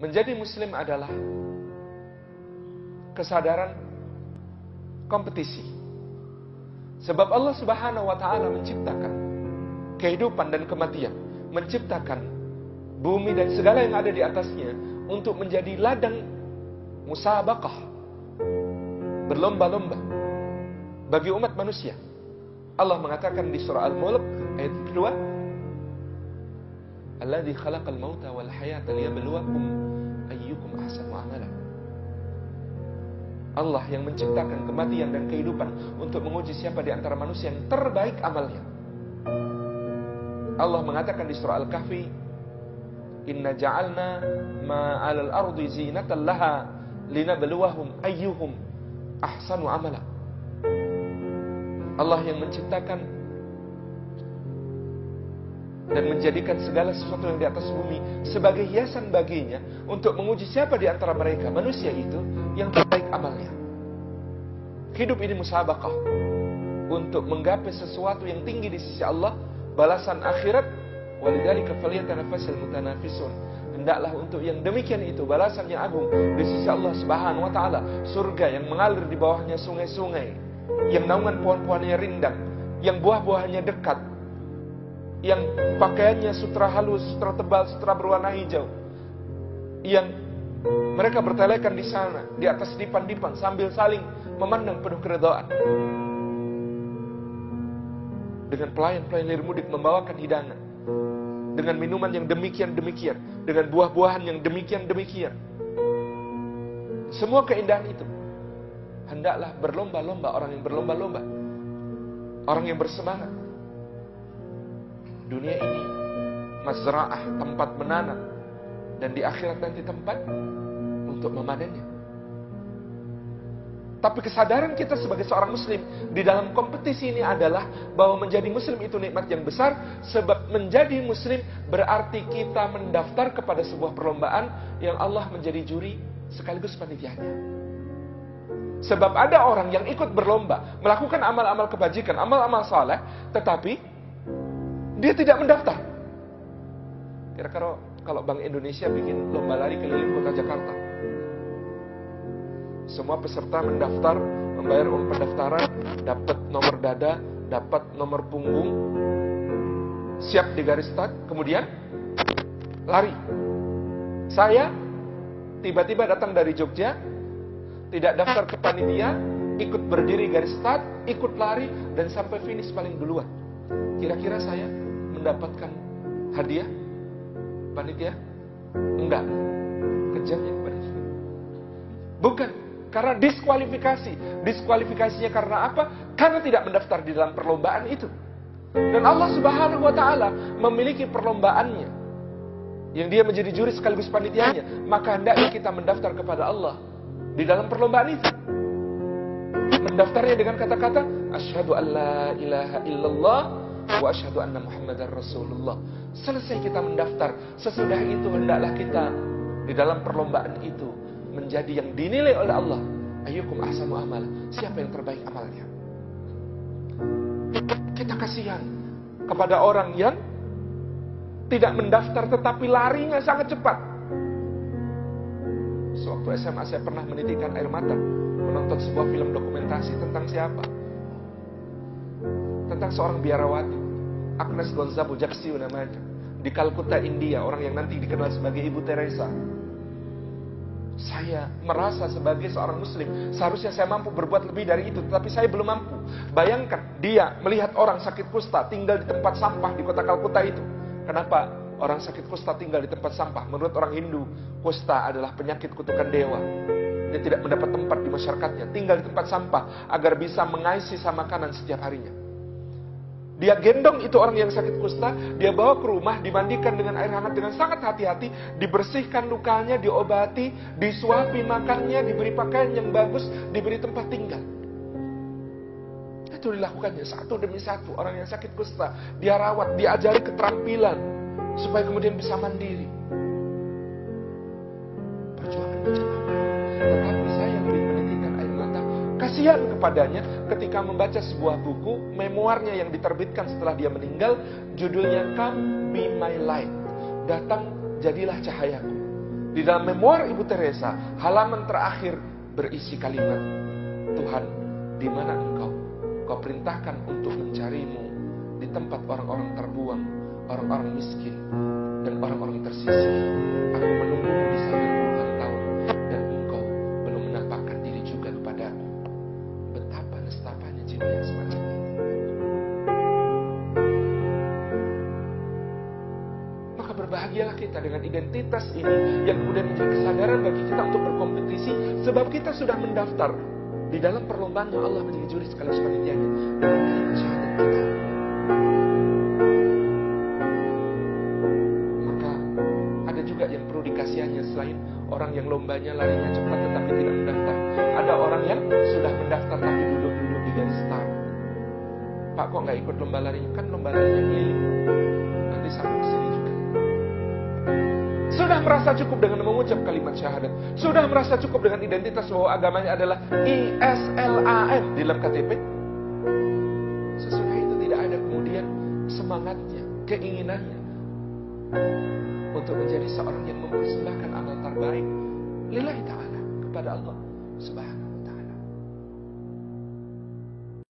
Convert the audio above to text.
Menjadi muslim adalah kesadaran kompetisi. Sebab Allah Subhanahu wa Ta'ala menciptakan kehidupan dan kematian, menciptakan bumi dan segala yang ada di atasnya untuk menjadi ladang musabaqah, berlomba-lomba bagi umat manusia. Allah mengatakan di surah Al-Mulk ayat kedua, Alladzi khalaqal mauta wal hayata liyabluwakum ayyukum ahsanu amala. Allah yang menciptakan kematian dan kehidupan untuk menguji siapa di antara manusia yang terbaik amalnya. Allah mengatakan di surah Al-Kahfi, Inna ja'alna ma 'alal ardi zinatan laha linabluwahum ayyuhum ahsanu amala. Allah yang menciptakan dan menjadikan segala sesuatu yang di atas bumi sebagai hiasan baginya untuk menguji siapa di antara mereka manusia itu yang terbaik amalnya. Hidup ini musabaqah untuk menggapai sesuatu yang tinggi di sisi Allah, balasan akhirat. Walidzalika falyatanafasul mutanafisun. Hendaklah untuk yang demikian itu balasan yang agung di sisi Allah Subhanahu wa Ta'ala, surga yang mengalir di bawahnya sungai-sungai, yang naungan pohon-pohonnya rindang, yang buah-buahnya dekat, yang pakaiannya sutra halus, sutra tebal, sutra berwarna hijau, yang mereka bertelekan di sana di atas dipan-dipan sambil saling memandang penuh keridhaan, dengan pelayan-pelayan hilir mudik membawakan hidangan, dengan minuman yang demikian-demikian, dengan buah-buahan yang demikian-demikian. Semua keindahan itu hendaklah berlomba-lomba, orang yang berlomba-lomba, orang yang bersemangat. Dunia ini mazra'ah, tempat menanam, dan di akhirat nanti tempat untuk memanennya. Tapi kesadaran kita sebagai seorang muslim di dalam kompetisi ini adalah bahwa menjadi muslim itu nikmat yang besar. Sebab menjadi muslim berarti kita mendaftar kepada sebuah perlombaan yang Allah menjadi juri sekaligus panitianya. Sebab ada orang yang ikut berlomba melakukan amal-amal kebajikan, amal-amal saleh, tetapi dia tidak mendaftar. Kira-kira kalau Bank Indonesia bikin lomba lari keliling kota Jakarta, semua peserta mendaftar, membayar uang pendaftaran, dapat nomor dada, dapat nomor punggung, siap di garis start, kemudian lari. Saya tiba-tiba datang dari Jogja, tidak daftar ke panitia, ikut berdiri garis start, ikut lari, dan sampai finish paling duluan. Kira-kira saya mendapatkan hadiah panitia? Enggak. Kejam ya panitia. Bukan. Karena diskualifikasi. Diskualifikasinya karena apa? Karena tidak mendaftar di dalam perlombaan itu. Dan Allah Subhanahu wa Ta'ala memiliki perlombaannya, yang dia menjadi juri sekaligus panitianya. Maka hendaknya kita mendaftar kepada Allah di dalam perlombaan itu. Mendaftarnya dengan kata-kata asyhadu an la ilaha illallah wa asyhadu anna Muhammadar Rasulullah. Selesai kita mendaftar, sesudah itu hendaklah kita di dalam perlombaan itu menjadi yang dinilai oleh Allah. Ayyukum ahsanu amala. Siapa yang terbaik amalnya? Kita kasihan kepada orang yang tidak mendaftar tetapi larinya sangat cepat. Sewaktu SMA saya pernah menitikkan air mata menonton sebuah film dokumentasi tentang siapa? Tentang seorang biarawati, Agnes Gonzabu Jaksiu namanya, di Kalkuta, India, orang yang nanti dikenal sebagai Ibu Teresa. Saya merasa sebagai seorang muslim seharusnya saya mampu berbuat lebih dari itu, tetapi saya belum mampu. Bayangkan dia melihat orang sakit kusta tinggal di tempat sampah di kota Kalkuta itu. Kenapa orang sakit kusta tinggal di tempat sampah? Menurut orang Hindu, kusta adalah penyakit kutukan dewa. Dia tidak mendapat tempat di masyarakatnya, tinggal di tempat sampah agar bisa mengais sisa makanan setiap harinya. Dia gendong itu orang yang sakit kusta, dia bawa ke rumah, dimandikan dengan air hangat dengan sangat hati-hati, dibersihkan lukanya, diobati, disuapi makannya, diberi pakaian yang bagus, diberi tempat tinggal. Itu dilakukannya satu demi satu. Orang yang sakit kusta, dia rawat, diajari keterampilan supaya kemudian bisa mandiri. Perjuangan macam apa? Tetapi saya lebih menitikan air mata, kasihan kepadanya ketika membaca sebuah buku memoarnya yang diterbitkan setelah dia meninggal, judulnya Come Be My Light. Datang jadilah cahayaku. Di dalam memoir Ibu Teresa, halaman terakhir berisi kalimat, Tuhan, di mana Engkau? Kau perintahkan untuk mencarimu di tempat orang-orang terbuang, orang-orang miskin, dan orang-orang tersisih. Aku menunggumu di sana puluhan tahun, dan Engkau belum menampakkan diri juga kepadaku. Betapa nestapanya jiwa yang semacam itu. Maka berbahagialah kita dengan identitas ini, yang kemudian menjadi kesadaran bagi kita untuk berkompetisi, sebab kita sudah mendaftar di dalam perlombaan yang Allah menjadi juri sekaligus panitianya dengan kalimat syahadat kita. Maka ada juga yang perlu dikasihani selain orang yang lombanya larinya cepat tetapi tidak mendaftar. Ada orang yang sudah mendaftar tapi duduk-duduk di garis start. Pak, kok nggak ikut lomba larinya? Kan lomba larinya keliling. Nanti sampai kesini juga. Sudah merasa cukup dengan mengucap kalimat syahadat. Sudah merasa cukup dengan identitas bahwa agamanya adalah ISLAM di dalam KTP. Sesudah itu tidak ada kemudian semangatnya, keinginannya untuk menjadi seorang yang mempersembahkan amal terbaik lillahi ta'ala kepada Allah Subhanahu